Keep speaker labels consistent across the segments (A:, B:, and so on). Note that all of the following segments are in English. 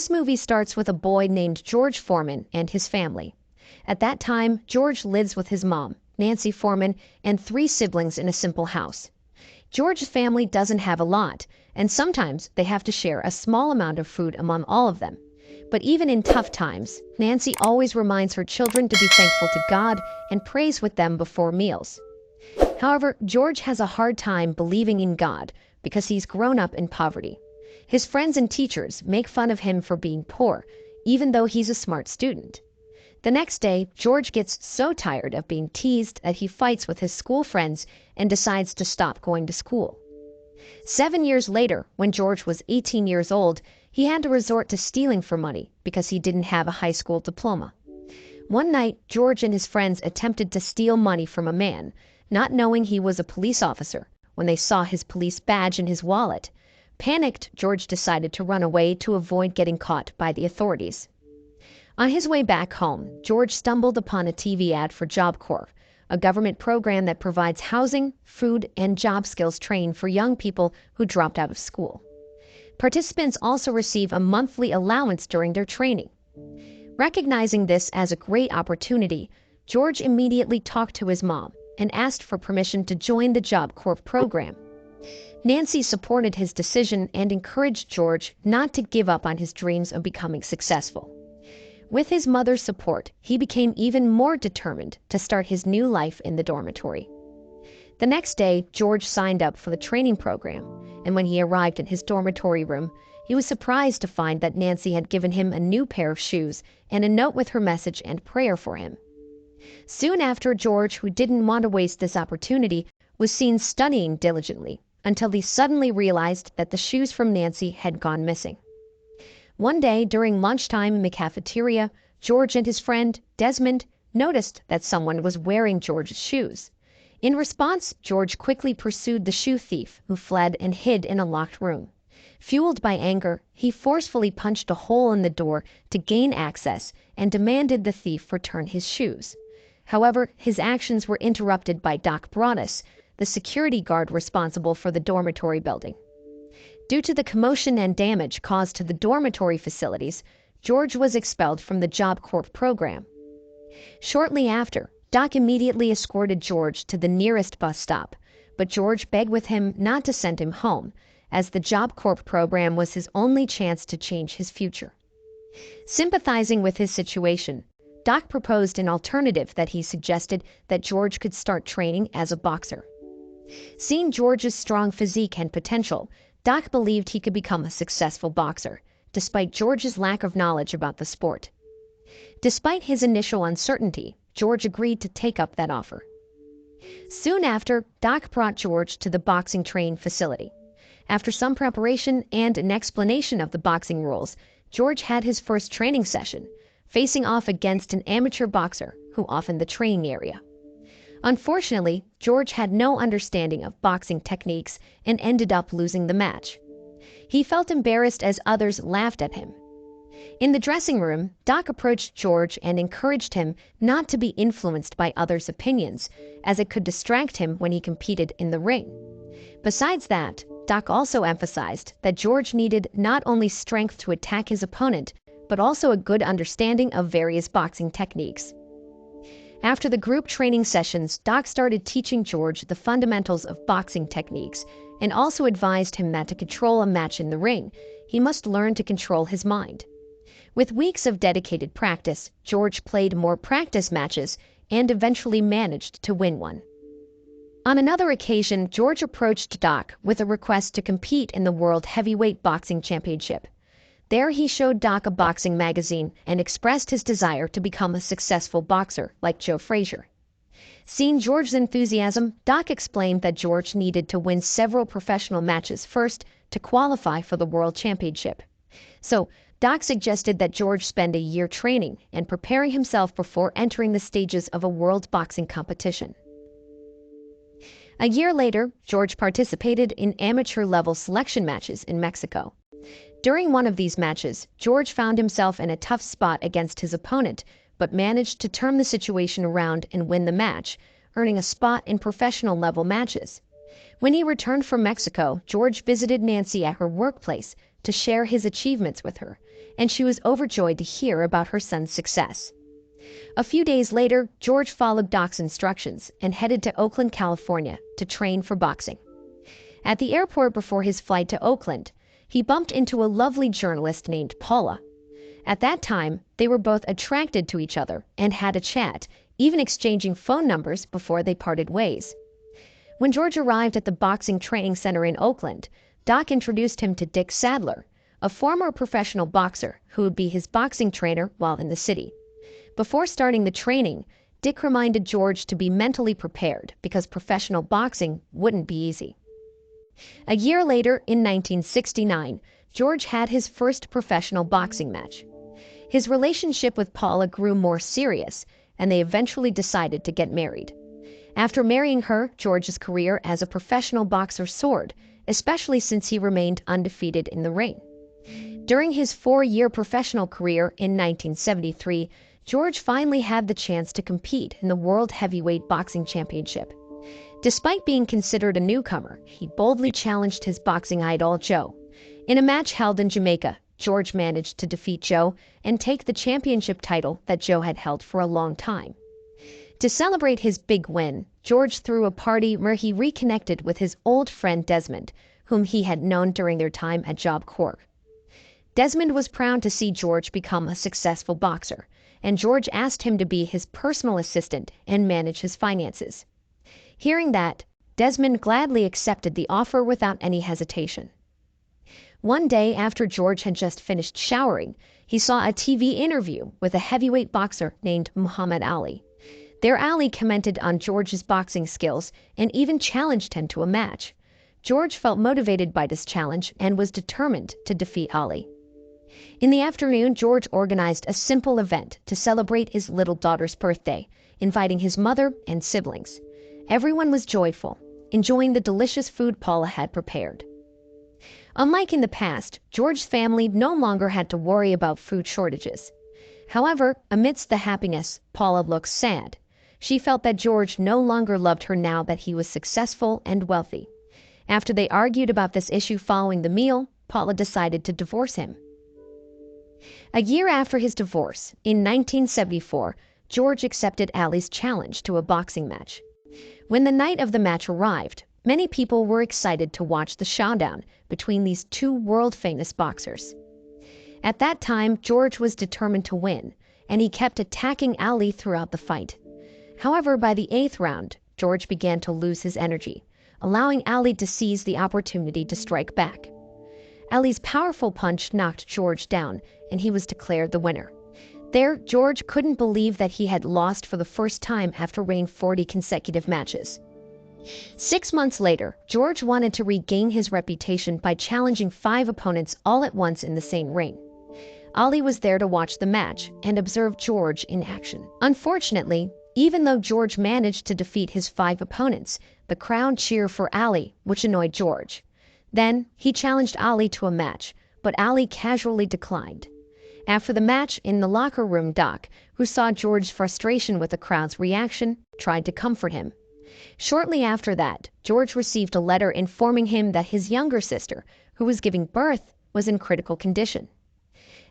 A: This movie starts with a boy named George Foreman and his family. At that time, George lives with his mom, Nancy Foreman, and 3 siblings in a simple house. George's family doesn't have a lot, and sometimes they have to share a small amount of food among all of them. But even in tough times, Nancy always reminds her children to be thankful to God and prays with them before meals. However, George has a hard time believing in God because he's grown up in poverty. His friends and teachers make fun of him for being poor, even though he's a smart student. The next day, George gets so tired of being teased that he fights with his school friends and decides to stop going to school. 7 years later, when George was 18 years old, he had to resort to stealing for money because he didn't have a high school diploma. One night, George and his friends attempted to steal money from a man, not knowing he was a police officer, when they saw his police badge in his wallet. Panicked, George decided to run away to avoid getting caught by the authorities. On his way back home, George stumbled upon a TV ad for Job Corps, a government program that provides housing, food, and job skills training for young people who dropped out of school. Participants also receive a monthly allowance during their training. Recognizing this as a great opportunity, George immediately talked to his mom and asked for permission to join the Job Corps program. Nancy supported his decision and encouraged George not to give up on his dreams of becoming successful. With his mother's support, he became even more determined to start his new life in the dormitory. The next day, George signed up for the training program, and when he arrived in his dormitory room, he was surprised to find that Nancy had given him a new pair of shoes and a note with her message and prayer for him. Soon after, George, who didn't want to waste this opportunity, was seen studying diligently until he suddenly realized that the shoes from Nancy had gone missing. One day, during lunchtime in the cafeteria, George and his friend, Desmond, noticed that someone was wearing George's shoes. In response, George quickly pursued the shoe thief, who fled and hid in a locked room. Fueled by anger, he forcefully punched a hole in the door to gain access and demanded the thief return his shoes. However, his actions were interrupted by Doc Broaddus, the security guard responsible for the dormitory building. Due to the commotion and damage caused to the dormitory facilities, George was expelled from the Job Corps program. Shortly after, Doc immediately escorted George to the nearest bus stop, but George begged with him not to send him home, as the Job Corps program was his only chance to change his future. Sympathizing with his situation, Doc proposed an alternative that he suggested that George could start training as a boxer. Seeing George's strong physique and potential, Doc believed he could become a successful boxer, despite George's lack of knowledge about the sport. Despite his initial uncertainty, George agreed to take up that offer. Soon after, Doc brought George to the boxing training facility. After some preparation and an explanation of the boxing rules, George had his first training session, facing off against an amateur boxer who was in the training area. Unfortunately, George had no understanding of boxing techniques and ended up losing the match. He felt embarrassed as others laughed at him. In the dressing room, Doc approached George and encouraged him not to be influenced by others' opinions, as it could distract him when he competed in the ring. Besides that, Doc also emphasized that George needed not only strength to attack his opponent, but also a good understanding of various boxing techniques. After the group training sessions, Doc started teaching George the fundamentals of boxing techniques and also advised him that to control a match in the ring, he must learn to control his mind. With weeks of dedicated practice, George played more practice matches and eventually managed to win one. On another occasion, George approached Doc with a request to compete in the World Heavyweight Boxing Championship. There he showed Doc a boxing magazine and expressed his desire to become a successful boxer like Joe Frazier. Seeing George's enthusiasm, Doc explained that George needed to win several professional matches first to qualify for the World Championship. So, Doc suggested that George spend a year training and preparing himself before entering the stages of a world boxing competition. A year later, George participated in amateur-level selection matches in Mexico. During one of these matches, George found himself in a tough spot against his opponent, but managed to turn the situation around and win the match, earning a spot in professional-level matches. When he returned from Mexico, George visited Nancy at her workplace to share his achievements with her, and she was overjoyed to hear about her son's success. A few days later, George followed Doc's instructions and headed to Oakland, California, to train for boxing. At the airport before his flight to Oakland, he bumped into a lovely journalist named Paula. At that time, they were both attracted to each other and had a chat, even exchanging phone numbers before they parted ways. When George arrived at the boxing training center in Oakland, Doc introduced him to Dick Sadler, a former professional boxer who would be his boxing trainer while in the city. Before starting the training, Dick reminded George to be mentally prepared because professional boxing wouldn't be easy. A year later, in 1969, George had his first professional boxing match. His relationship with Paula grew more serious, and they eventually decided to get married. After marrying her, George's career as a professional boxer soared, especially since he remained undefeated in the ring. During his 4-year professional career in 1973, George finally had the chance to compete in the World Heavyweight Boxing Championship. Despite being considered a newcomer, he boldly challenged his boxing idol, Joe. In a match held in Jamaica, George managed to defeat Joe and take the championship title that Joe had held for a long time. To celebrate his big win, George threw a party where he reconnected with his old friend Desmond, whom he had known during their time at Job Corps. Desmond was proud to see George become a successful boxer, and George asked him to be his personal assistant and manage his finances. Hearing that, Desmond gladly accepted the offer without any hesitation. One day after George had just finished showering, he saw a TV interview with a heavyweight boxer named Muhammad Ali. There Ali commented on George's boxing skills and even challenged him to a match. George felt motivated by this challenge and was determined to defeat Ali. In the afternoon, George organized a simple event to celebrate his little daughter's birthday, inviting his mother and siblings. Everyone was joyful, enjoying the delicious food Paula had prepared. Unlike in the past, George's family no longer had to worry about food shortages. However, amidst the happiness, Paula looked sad. She felt that George no longer loved her now that he was successful and wealthy. After they argued about this issue following the meal, Paula decided to divorce him. A year after his divorce, in 1974, George accepted Ali's challenge to a boxing match. When the night of the match arrived, many people were excited to watch the showdown between these two world-famous boxers. At that time, George was determined to win, and he kept attacking Ali throughout the fight. However, by the 8th round, George began to lose his energy, allowing Ali to seize the opportunity to strike back. Ali's powerful punch knocked George down, and he was declared the winner. There, George couldn't believe that he had lost for the first time after winning 40 consecutive matches. 6 months later, George wanted to regain his reputation by challenging 5 opponents all at once in the same ring. Ali was there to watch the match and observe George in action. Unfortunately, even though George managed to defeat his 5 opponents, the crowd cheered for Ali, which annoyed George. Then, he challenged Ali to a match, but Ali casually declined. After the match, in the locker room, Doc, who saw George's frustration with the crowd's reaction, tried to comfort him. Shortly after that, George received a letter informing him that his younger sister, who was giving birth, was in critical condition.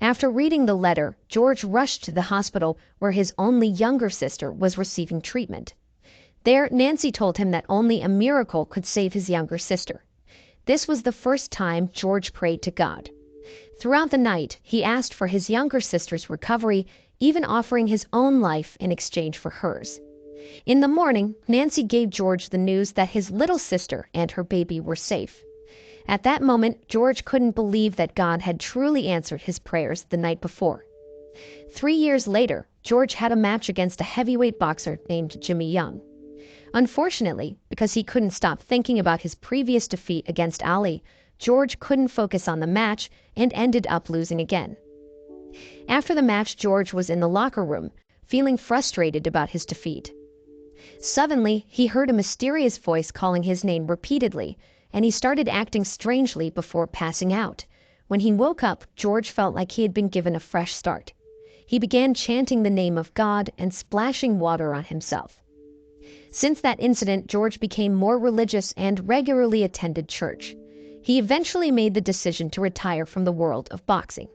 A: After reading the letter, George rushed to the hospital where his only younger sister was receiving treatment. There, Nancy told him that only a miracle could save his younger sister. This was the first time George prayed to God. Throughout the night, he asked for his younger sister's recovery, even offering his own life in exchange for hers. In the morning, Nancy gave George the news that his little sister and her baby were safe. At that moment, George couldn't believe that God had truly answered his prayers the night before. 3 years later, George had a match against a heavyweight boxer named Jimmy Young. Unfortunately, because he couldn't stop thinking about his previous defeat against Ali, George couldn't focus on the match and ended up losing again. After the match, George was in the locker room, feeling frustrated about his defeat. Suddenly, he heard a mysterious voice calling his name repeatedly, and he started acting strangely before passing out. When he woke up, George felt like he had been given a fresh start. He began chanting the name of God and splashing water on himself. Since that incident, George became more religious and regularly attended church. He eventually made the decision to retire from the world of boxing.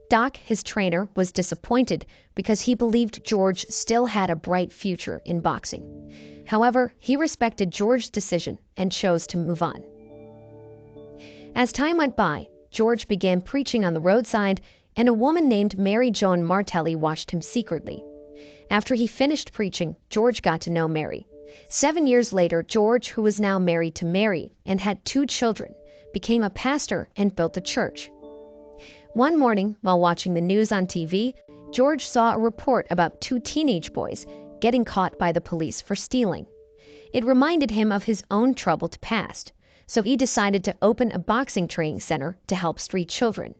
A: Doc, his trainer, was disappointed because he believed George still had a bright future in boxing. However, he respected George's decision and chose to move on. As time went by, George began preaching on the roadside, and a woman named Mary Joan Martelli watched him secretly. After he finished preaching, George got to know Mary. 7 years later, George, who was now married to Mary and had 2 children, became a pastor and built a church. One morning, while watching the news on TV, George saw a report about 2 teenage boys getting caught by the police for stealing. It reminded him of his own troubled past, so he decided to open a boxing training center to help street children.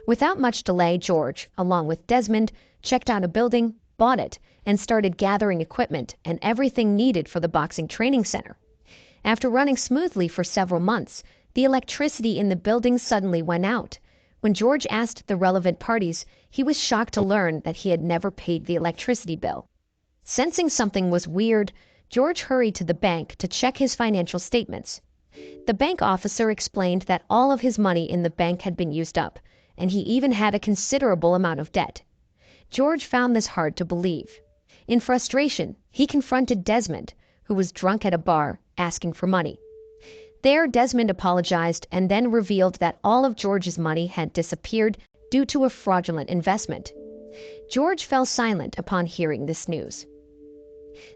A: Without much delay, George, along with Desmond, checked out a building, bought it, and started gathering equipment and everything needed for the boxing training center. After running smoothly for several months, the electricity in the building suddenly went out. When George asked the relevant parties, he was shocked to learn that he had never paid the electricity bill. Sensing something was weird, George hurried to the bank to check his financial statements. The bank officer explained that all of his money in the bank had been used up, and he even had a considerable amount of debt. George found this hard to believe. In frustration, he confronted Desmond, who was drunk at a bar, asking for money. There, Desmond apologized and then revealed that all of George's money had disappeared due to a fraudulent investment. George fell silent upon hearing this news.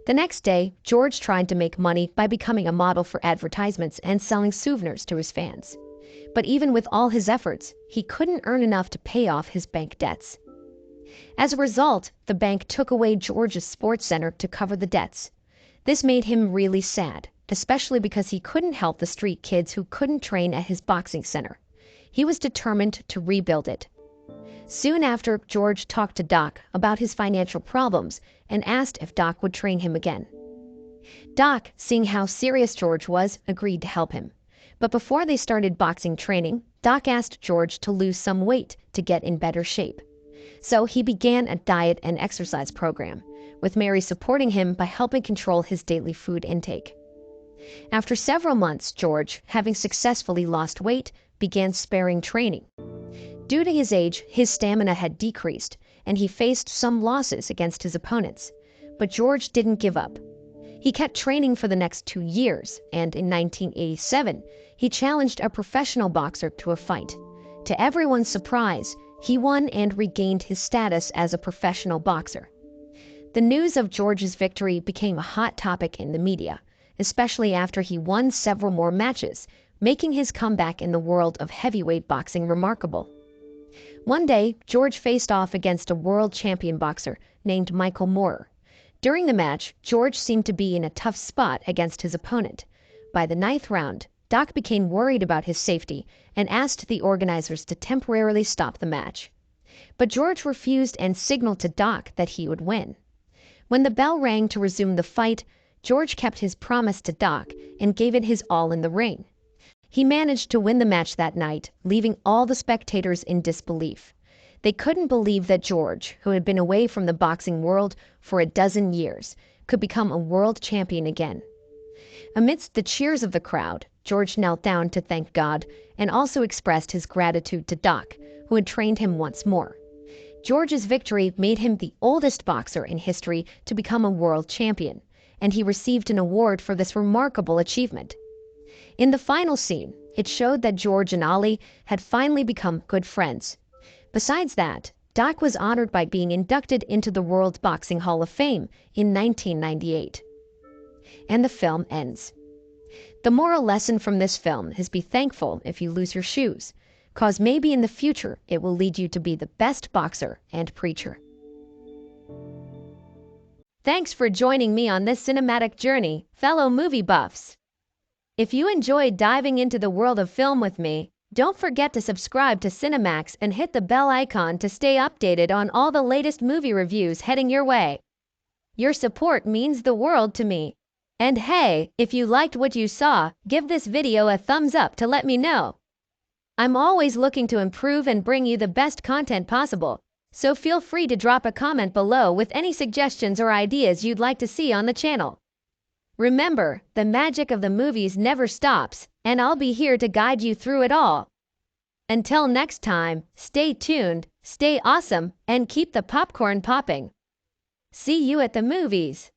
A: The next day, George tried to make money by becoming a model for advertisements and selling souvenirs to his fans. But even with all his efforts, he couldn't earn enough to pay off his bank debts. As a result, the bank took away George's sports center to cover the debts. This made him really sad, especially because he couldn't help the street kids who couldn't train at his boxing center. He was determined to rebuild it. Soon after, George talked to Doc about his financial problems and asked if Doc would train him again. Doc, seeing how serious George was, agreed to help him. But before they started boxing training, Doc asked George to lose some weight to get in better shape. So he began a diet and exercise program, with Mary supporting him by helping control his daily food intake. After several months, George, having successfully lost weight, began sparing training. Due to his age, his stamina had decreased, and he faced some losses against his opponents. But George didn't give up. He kept training for the next 2 years, and in 1987, he challenged a professional boxer to a fight. To everyone's surprise, he won and regained his status as a professional boxer. The news of George's victory became a hot topic in the media, especially after he won several more matches, making his comeback in the world of heavyweight boxing remarkable. One day, George faced off against a world champion boxer named Michael Moorer. During the match, George seemed to be in a tough spot against his opponent. By the 9th round, Doc became worried about his safety and asked the organizers to temporarily stop the match. But George refused and signaled to Doc that he would win. When the bell rang to resume the fight, George kept his promise to Doc and gave it his all in the ring. He managed to win the match that night, leaving all the spectators in disbelief. They couldn't believe that George, who had been away from the boxing world for a dozen years, could become a world champion again. Amidst the cheers of the crowd, George knelt down to thank God and also expressed his gratitude to Doc, who had trained him once more. George's victory made him the oldest boxer in history to become a world champion, and he received an award for this remarkable achievement. In the final scene, it showed that George and Ali had finally become good friends. Besides that, Doc was honored by being inducted into the World Boxing Hall of Fame in 1998. And the film ends. The moral lesson from this film is be thankful if you lose your shoes, cause maybe in the future it will lead you to be the best boxer and preacher. Thanks for joining me on this cinematic journey, fellow movie buffs. If you enjoyed diving into the world of film with me, don't forget to subscribe to Cinemax and hit the bell icon to stay updated on all the latest movie reviews heading your way. Your support means the world to me. And hey, if you liked what you saw, give this video a thumbs up to let me know. I'm always looking to improve and bring you the best content possible, so feel free to drop a comment below with any suggestions or ideas you'd like to see on the channel. Remember, the magic of the movies never stops, and I'll be here to guide you through it all. Until next time, stay tuned, stay awesome, and keep the popcorn popping. See you at the movies!